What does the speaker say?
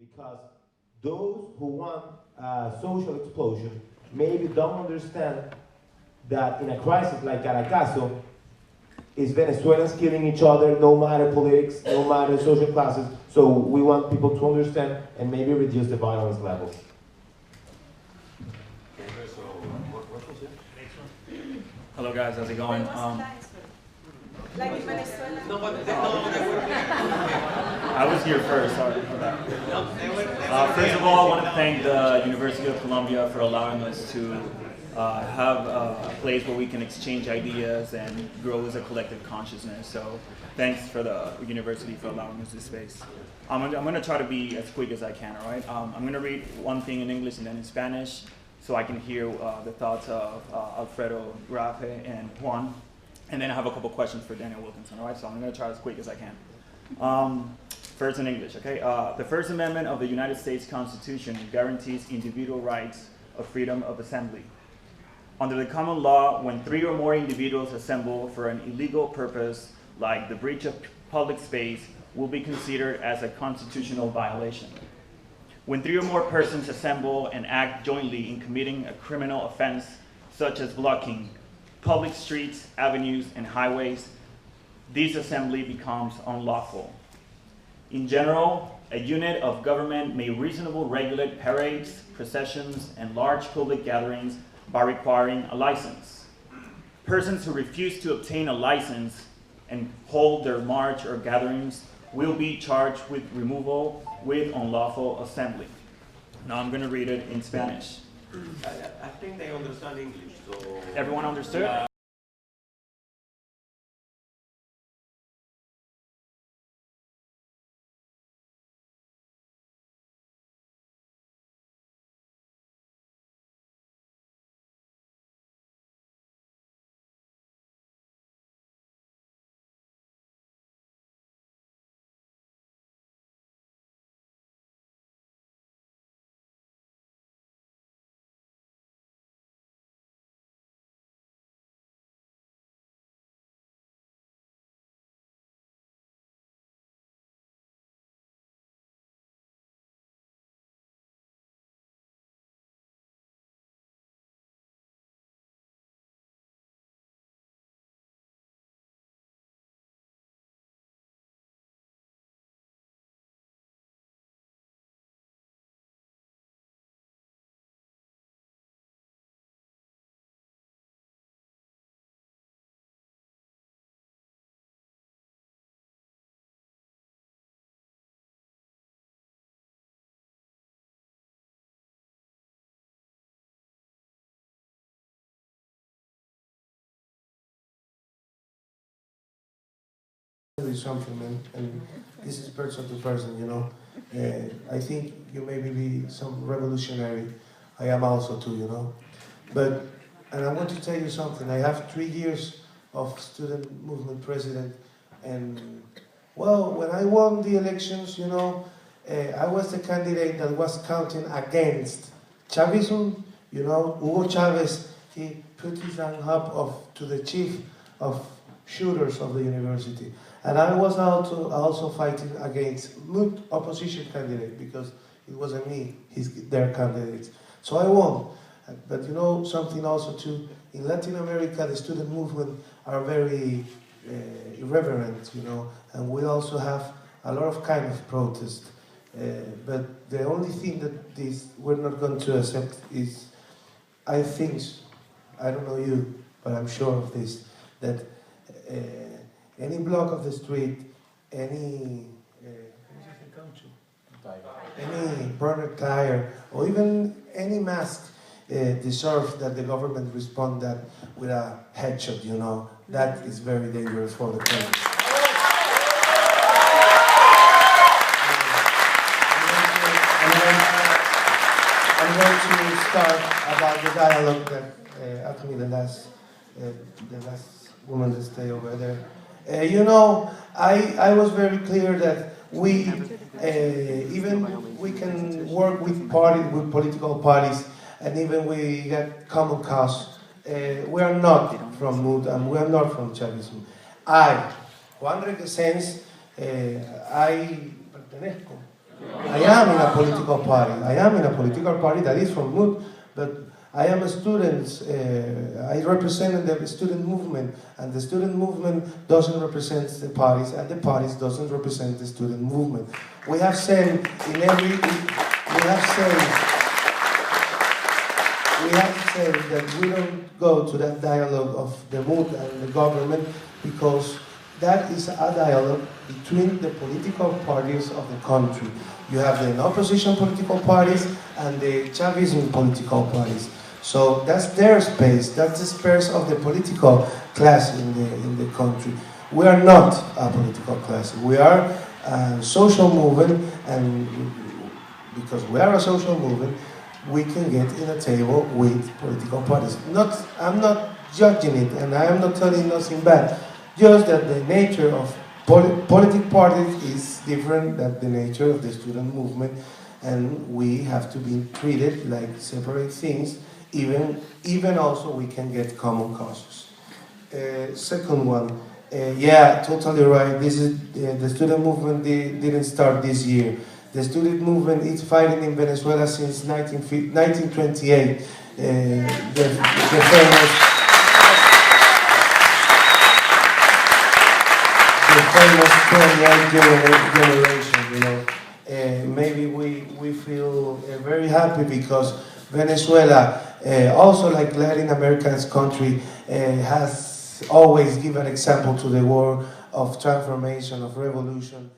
Because those who want a social explosion maybe don't understand that in a crisis like Caracazo, is Venezuelans killing each other, no matter politics, no matter social classes. So we want people to understand and maybe reduce the violence levels. Hello guys, how's it going? Like in Venezuela. I was here first, sorry for that. First of all, I want to thank the University of Columbia for allowing us to have a place where we can exchange ideas and grow as a collective consciousness. So thanks for the university for allowing us this space. I'm going to try to be as quick as I can, all right? I'm going to read one thing in English and then in Spanish so I can hear the thoughts of Alfredo, Rafe, and Juan. And then I have a couple questions for Daniel Wilkinson, all right? So I'm going to try as quick as I can. First in English, okay? The First Amendment of the United States Constitution guarantees individual rights of freedom of assembly. Under the common law, when 3 or more individuals assemble for an illegal purpose, like the breach of public space, will be considered as a constitutional violation. When 3 or more persons assemble and act jointly in committing a criminal offense, such as blocking public streets, avenues, and highways, this assembly becomes unlawful. In general, a unit of government may reasonably regulate parades, processions, and large public gatherings by requiring a license. Persons who refuse to obtain a license and hold their march or gatherings will be charged with removal with unlawful assembly. Now I'm going to read it in Spanish. I think they understand English, so... Everyone understood? Something, and this is person to person, you know. I think you may be some revolutionary. I am also too, you know. But, and I want to tell you something. I have 3 years of student movement president, and well, when I won the elections, you know, I was the candidate that was counting against Chavism. You know, Hugo Chavez, he put his hand up to the chief of shooters of the university. And I was also fighting against opposition candidate because it wasn't me, their candidates. So I won. But you know something also too, in Latin America the student movement are very irreverent, you know, and we also have a lot of kind of protest. But the only thing that we're not going to accept is, I think, I don't know you, but I'm sure of this, that any block of the street, any burned tire, or even any mask deserves that the government respond that with a headshot, you know. That is very dangerous for the country. I'm going to start about the dialogue that actually the last woman that stay over there. You know, I was very clear that we can work with political parties, and even we get common cause. We are not from MUD, and we are not from Chavismo. Juan Requesens, I pertenezco I am in a political party. I am in a political party that is from MUD, but I am a student. I represent the student movement, and the student movement doesn't represent the parties, and the parties doesn't represent the student movement. We have said in every, we have said that we don't go to that dialogue of the MUD and the government because that is a dialogue between the political parties of the country. You have the opposition political parties and the Chavism political parties. So that's their space, that's the space of the political class in the country. We are not a political class, we are a social movement, and because we are a social movement, we can get in a table with political parties. I'm not judging it, and I am not telling nothing bad, just that the nature of political parties is different than the nature of the student movement, and we have to be treated like separate things, even also we can get common causes. Second one, yeah, totally right, this is, the student movement didn't start this year. The student movement is fighting in Venezuela since 1928. The famous 28 generation, you know. Maybe we feel very happy because Venezuela, also like Latin America's country, has always given example to the world of transformation, of revolution.